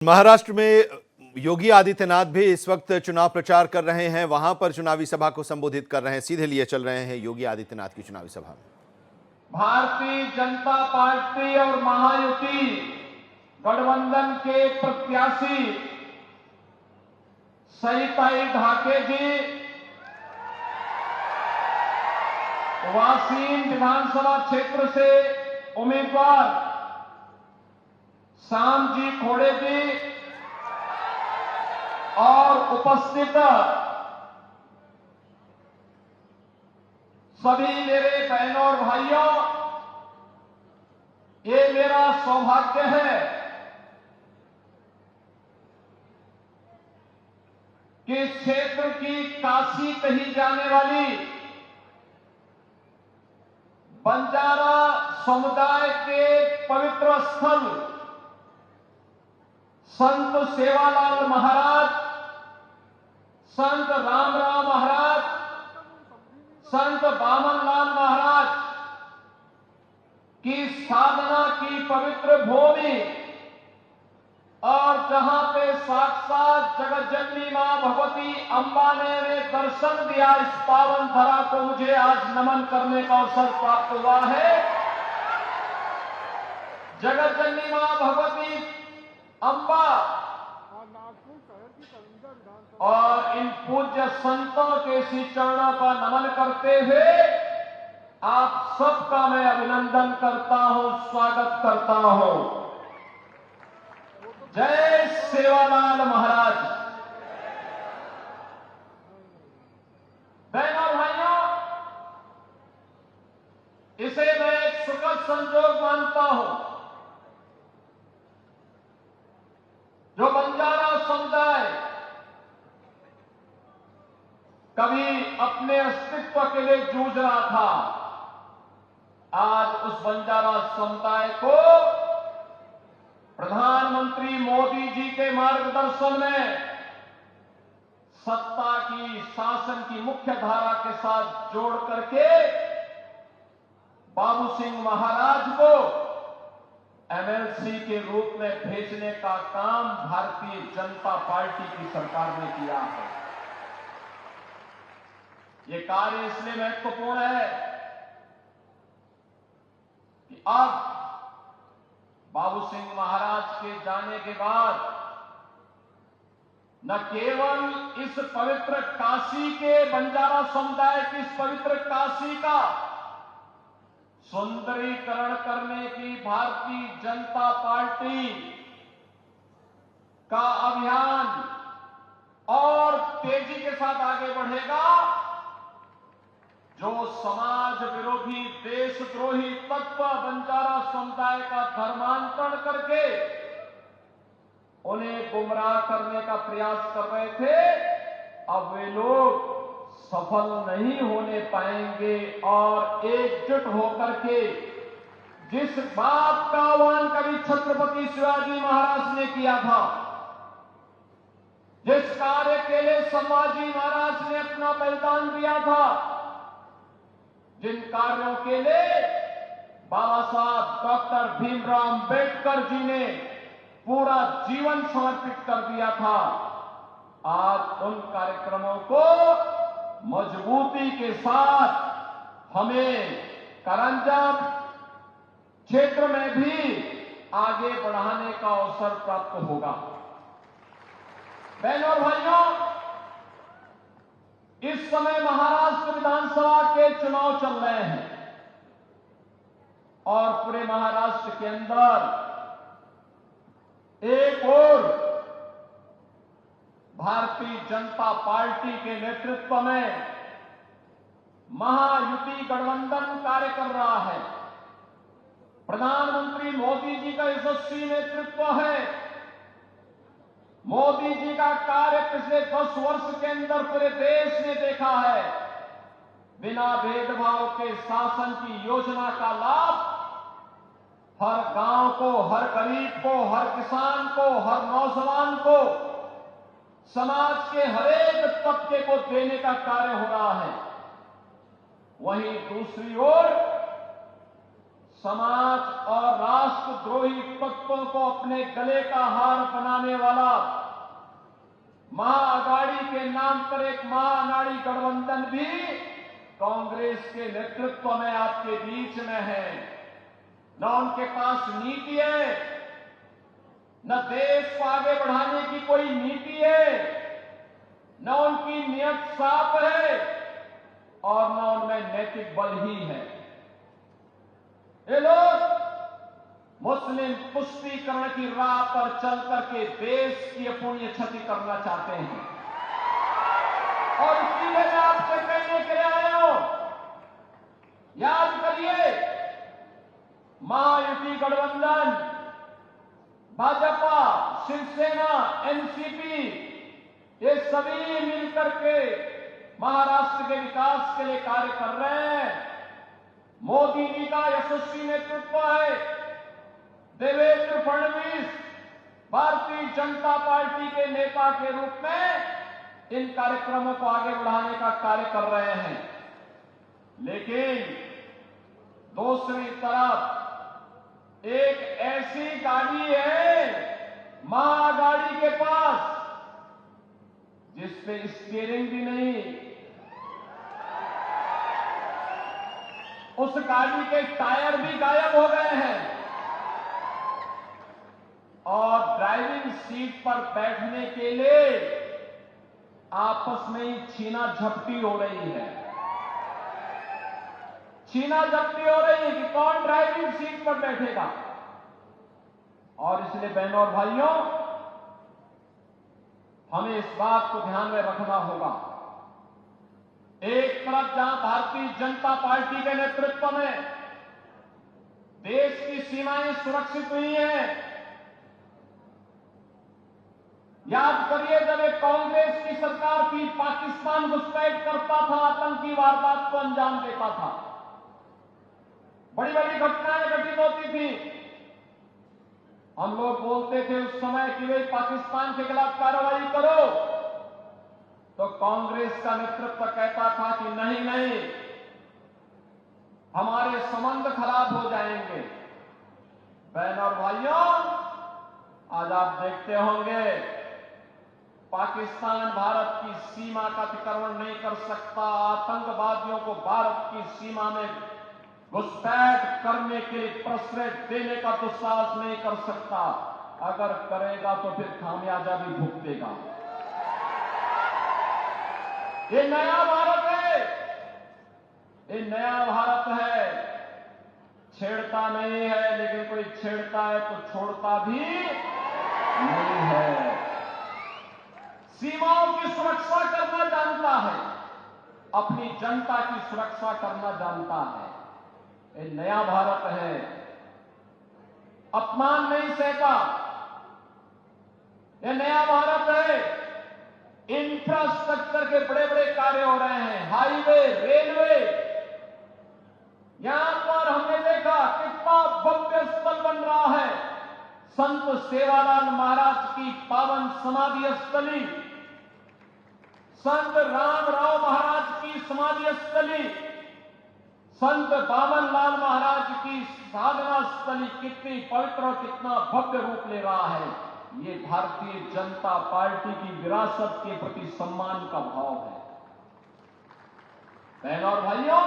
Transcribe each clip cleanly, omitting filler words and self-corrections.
महाराष्ट्र में योगी आदित्यनाथ भी इस वक्त चुनाव प्रचार कर रहे हैं। वहां पर चुनावी सभा को संबोधित कर रहे हैं। सीधे लिए चल रहे हैं योगी आदित्यनाथ की चुनावी सभा में। भारतीय जनता पार्टी और महायुति गठबंधन के प्रत्याशी सईताई ढाके जी वासीन विधानसभा क्षेत्र से उम्मीदवार श्याम जी खोड़े जी और उपस्थित सभी मेरे बहनों और भाइयों, ये मेरा सौभाग्य है कि इस क्षेत्र की काशी कही जाने वाली बंजारा समुदाय के पवित्र स्थल संत सेवालाल महाराज, संत रामराव महाराज, संत बामनलाल महाराज की साधना की पवित्र भूमि और जहां पे साक्षात जगत जननी मां भगवती अम्बा ने दर्शन दिया, इस पावन धरा को मुझे आज नमन करने का अवसर प्राप्त हुआ है। जगत जननी मां भगवती अम्बा और इन पूज्य संतों के श्री चरणों का नमन करते हुए आप सबका मैं अभिनंदन करता हूं, स्वागत करता हूं। जय सेवालाल महाराज। बहनों और भाइयों, इसे मैं एक सुखद संजोग मानता हूं जो बंजारा समुदाय कभी अपने अस्तित्व के लिए जूझ रहा था, आज उस बंजारा समुदाय को प्रधानमंत्री मोदी जी के मार्गदर्शन में सत्ता की, शासन की मुख्य धारा के साथ जोड़ करके बाबू सिंह महाराज को एमएलसी के रूप में भेजने का काम भारतीय जनता पार्टी की सरकार ने किया है। ये कार्य इसलिए महत्वपूर्ण है कि अब बाबू सिंह महाराज के जाने के बाद न केवल इस पवित्र काशी के बंजारा समुदाय की इस पवित्र काशी का सुंदरीकरण करने की भारतीय जनता पार्टी का अभियान और तेजी के साथ आगे बढ़ेगा। जो समाज विरोधी, देशद्रोही तत्व बंजारा समुदाय का धर्मांतरण करके उन्हें गुमराह करने का प्रयास कर रहे थे, अब वे लोग सफल नहीं होने पाएंगे और एकजुट होकर के जिस बात का आह्वान कभी छत्रपति शिवाजी महाराज ने किया था, जिस कार्य के लिए संभाजी महाराज ने अपना बलिदान दिया था, जिन कार्यों के लिए बाबा साहब डॉक्टर भीमराव अंबेडकर जी ने पूरा जीवन समर्पित कर दिया था, आज उन कार्यक्रमों को मजबूती के साथ हमें करंजम क्षेत्र में भी आगे बढ़ाने का अवसर प्राप्त होगा। बहनों और भाइयों, इस समय महाराष्ट्र विधानसभा के चुनाव चल रहे हैं और पूरे महाराष्ट्र के अंदर एक और भारतीय जनता पार्टी के नेतृत्व में महायुति गठबंधन कार्य कर रहा है। प्रधानमंत्री मोदी जी का यशस्वी नेतृत्व है। मोदी जी का कार्य पिछले 10 वर्ष के अंदर पूरे देश ने देखा है। बिना भेदभाव के शासन की योजना का लाभ हर गांव को, हर गरीब को, हर किसान को, हर नौजवान को, समाज के हरेक तबके को देने का कार्य हो रहा है। वहीं दूसरी ओर समाज और राष्ट्रद्रोही तत्वों को अपने गले का हार बनाने वाला महाअघाड़ी के नाम पर एक महाअनाड़ी गठबंधन भी कांग्रेस के नेतृत्व में आपके बीच में है। न उनके पास नीति है, न देश को आगे बढ़ाने की कोई नीति है, न उनकी नियत साफ है और न उनमें नैतिक बल ही है। ये लोग मुस्लिम तुष्टीकरण की राह पर चल करके देश की अपूर्णीय क्षति करना चाहते हैं और इसलिए मैं आपसे कहने के लिए आया हूं, याद करिए, महायुति गठबंधन, भाजपा, शिवसेना, एनसीपी, ये सभी मिलकर के महाराष्ट्र के विकास के लिए कार्य कर रहे हैं। मोदी जी का यशस्वी नेतृत्व है। देवेंद्र फडणवीस भारतीय जनता पार्टी के नेता के रूप में इन कार्यक्रमों को आगे बढ़ाने का कार्य कर रहे हैं। लेकिन दूसरी तरफ एक ऐसी गाड़ी है महागाड़ी के पास जिसपे स्टीयरिंग भी नहीं, उस गाड़ी के टायर भी गायब हो गए हैं और ड्राइविंग सीट पर बैठने के लिए आपस में ही छीना झपटी हो रही है। छीना झपटी हो रही है कि कौन ड्राइविंग सीट पर बैठेगा। और इसलिए बहनों और भाइयों, हमें इस बात को ध्यान में रखना होगा। एक तरफ जहां भारतीय जनता पार्टी के नेतृत्व में देश की सीमाएं सुरक्षित हुई हैं, याद करिए जब एक कांग्रेस की सरकार थी, पाकिस्तान घुसपैठ करता था, आतंकी वारदात को अंजाम देता था, बड़ी बड़ी घटनाएं घटित होती थी। हम लोग बोलते थे उस समय कि भाई पाकिस्तान के खिलाफ कार्रवाई करो, तो कांग्रेस का नेतृत्व कहता था कि नहीं नहीं, हमारे संबंध खराब हो जाएंगे। बहनों और भाइयों, आज आप देखते होंगे पाकिस्तान भारत की सीमा का अतिक्रमण नहीं कर सकता, आतंकवादियों को भारत की सीमा में घुसपैठ करने के प्रश्रय देने का दुस्साहस नहीं कर सकता। अगर करेगा तो फिर खामियाजा भी भुगतेगा। ये नया भारत है, ये नया भारत है। छेड़ता नहीं है, लेकिन कोई छेड़ता है तो छोड़ता भी नहीं है। सीमाओं की सुरक्षा करना जानता है, अपनी जनता की सुरक्षा करना जानता है। ये नया भारत है। अपमान नहीं सहता, ये नया भारत है। इंफ्रास्ट्रक्चर के बड़े बड़े कार्य हो रहे हैं, हाईवे, रेलवे। यहां पर हमने देखा कितना भव्य स्थल बन रहा है, संत सेवालाल महाराज की पावन समाधि स्थली, संत रामराव महाराज की समाधि स्थली, संत बामनलाल महाराज की साधना स्थली कितनी पवित्र और कितना भव्य रूप ले रहा है। ये भारतीय जनता पार्टी की विरासत के प्रति सम्मान का भाव है। बहनों और भाइयों,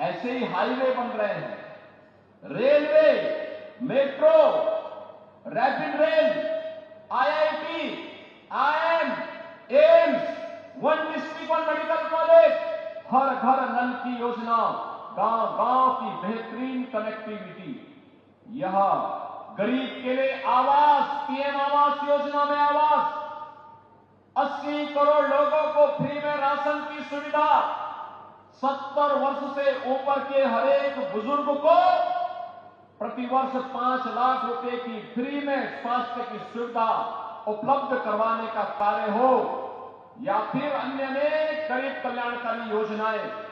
ऐसे ही हाईवे बन रहे हैं, railway, metro, rapid rail, IIT, IIM, AIIMS, one district one medical college, हर घर नल की योजना, गांव गांव की बेहतरीन कनेक्टिविटी। यह गरीब के लिए आवास, पीएम आवास योजना में आवास, 80 करोड़ लोगों को फ्री में राशन की सुविधा, 70 वर्ष से ऊपर के हर एक बुजुर्ग को प्रतिवर्ष 5 लाख रुपए की फ्री में स्वास्थ्य की सुविधा उपलब्ध करवाने का कार्य हो, या फिर अन्य अनेक गरीब कल्याणकारी योजनाएं।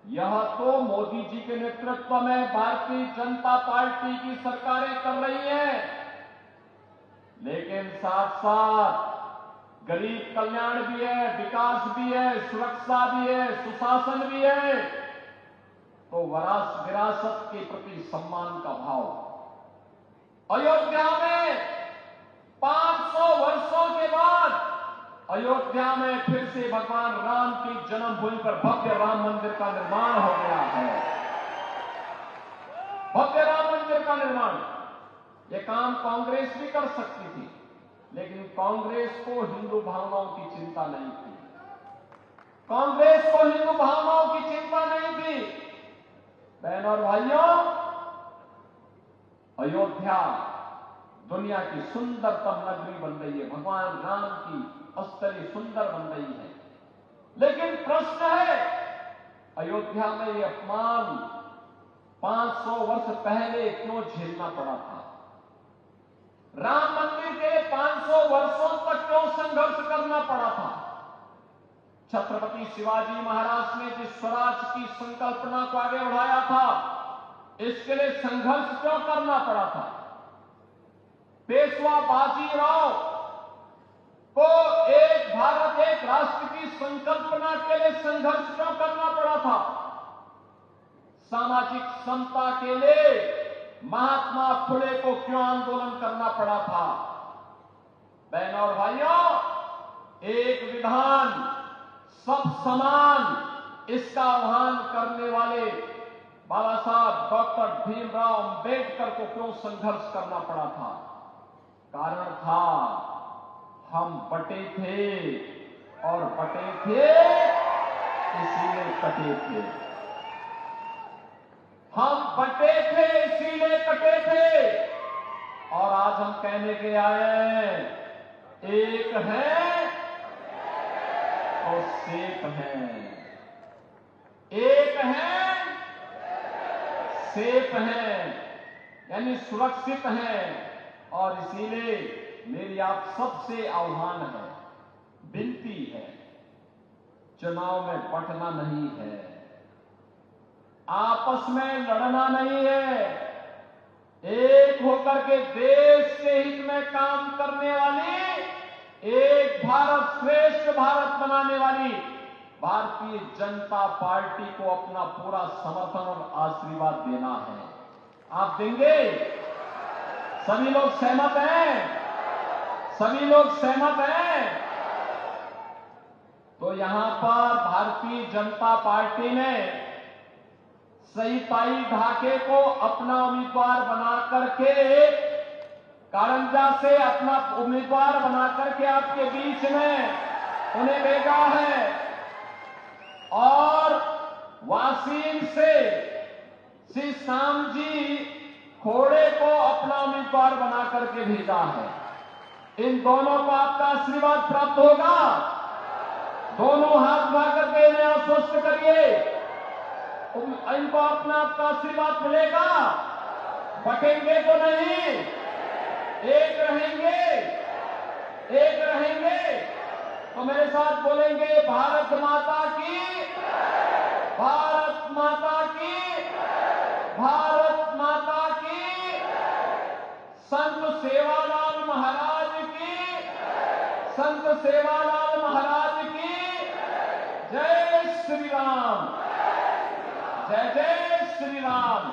यह तो मोदी जी के नेतृत्व में भारतीय जनता पार्टी की सरकारें कर रही हैं, लेकिन साथ साथ गरीब कल्याण भी है, विकास भी है, सुरक्षा भी है, सुशासन भी है। तो विरासत के प्रति सम्मान का भाव। अयोध्या में 500 वर्षों के बाद अयोध्या में फिर से भगवान राम की जन्मभूमि पर भव्य राम मंदिर का निर्माण हो गया है। भव्य राम मंदिर का निर्माण, यह काम कांग्रेस भी कर सकती थी, लेकिन कांग्रेस को हिंदू भावनाओं की चिंता नहीं थी। कांग्रेस को हिंदू भावनाओं की चिंता नहीं थी। बहनों और भाइयों, अयोध्या दुनिया की सुंदरतम नगरी बन रही है, भगवान राम की स्थली सुंदर बन रही है। लेकिन प्रश्न है, अयोध्या में यह अपमान 500 वर्ष पहले क्यों झेलना पड़ा था? राम मंदिर के 500 वर्षों तक क्यों संघर्ष करना पड़ा था? छत्रपति शिवाजी महाराज ने जिस स्वराज की संकल्पना को आगे बढ़ाया था, इसके लिए संघर्ष क्यों करना पड़ा था? पेशवा बाजीराव को एक भारत एक राष्ट्र की संकल्पना के लिए संघर्ष क्यों करना पड़ा था? सामाजिक समता के लिए महात्मा फुले को क्यों आंदोलन करना पड़ा था? बहनों और भाइयों, एक विधान सब समान, इसका आह्वान करने वाले बाबा साहब डॉक्टर भीमराव अंबेडकर को क्यों संघर्ष करना पड़ा था? कारण था, हम बटे थे और बटे थे इसीलिए कटे थे। हम बटे थे इसीलिए कटे थे। और आज हम कहने के आए, एक है और सेफ है। एक है, सेफ है, यानी सुरक्षित है। और इसीलिए मेरी आप सबसे आह्वान है, विनती है, चुनाव में बंटना नहीं है, आपस में लड़ना नहीं है, एक होकर के देश के हित में काम करने वाली, एक भारत श्रेष्ठ भारत बनाने वाली भारतीय जनता पार्टी को अपना पूरा समर्थन और आशीर्वाद देना है। आप देंगे? सभी लोग सहमत हैं? सभी लोग सहमत हैं? तो यहां पर भारतीय जनता पार्टी ने सईताई ढाके को अपना उम्मीदवार बना करके, कारंजा से अपना उम्मीदवार बना करके आपके बीच में उन्हें भेजा है, और वासीम से श्री श्याम जी खोड़े को अपना उम्मीदवार बना करके भेजा है। इन दोनों को आपका आशीर्वाद प्राप्त होगा। दोनों हाथ उठा करके इन्हें आश्वस्त करिए, इनको अपना आपका आशीर्वाद मिलेगा। बटेंगे तो नहीं, एक रहेंगे, एक रहेंगे। तो मेरे साथ बोलेंगे, भारत माता की, भारत माता की, भारत माता की, संत सेवालाल महाराज की, संत सेवालाल महाराज की जय श्री राम, जय जय श्री राम।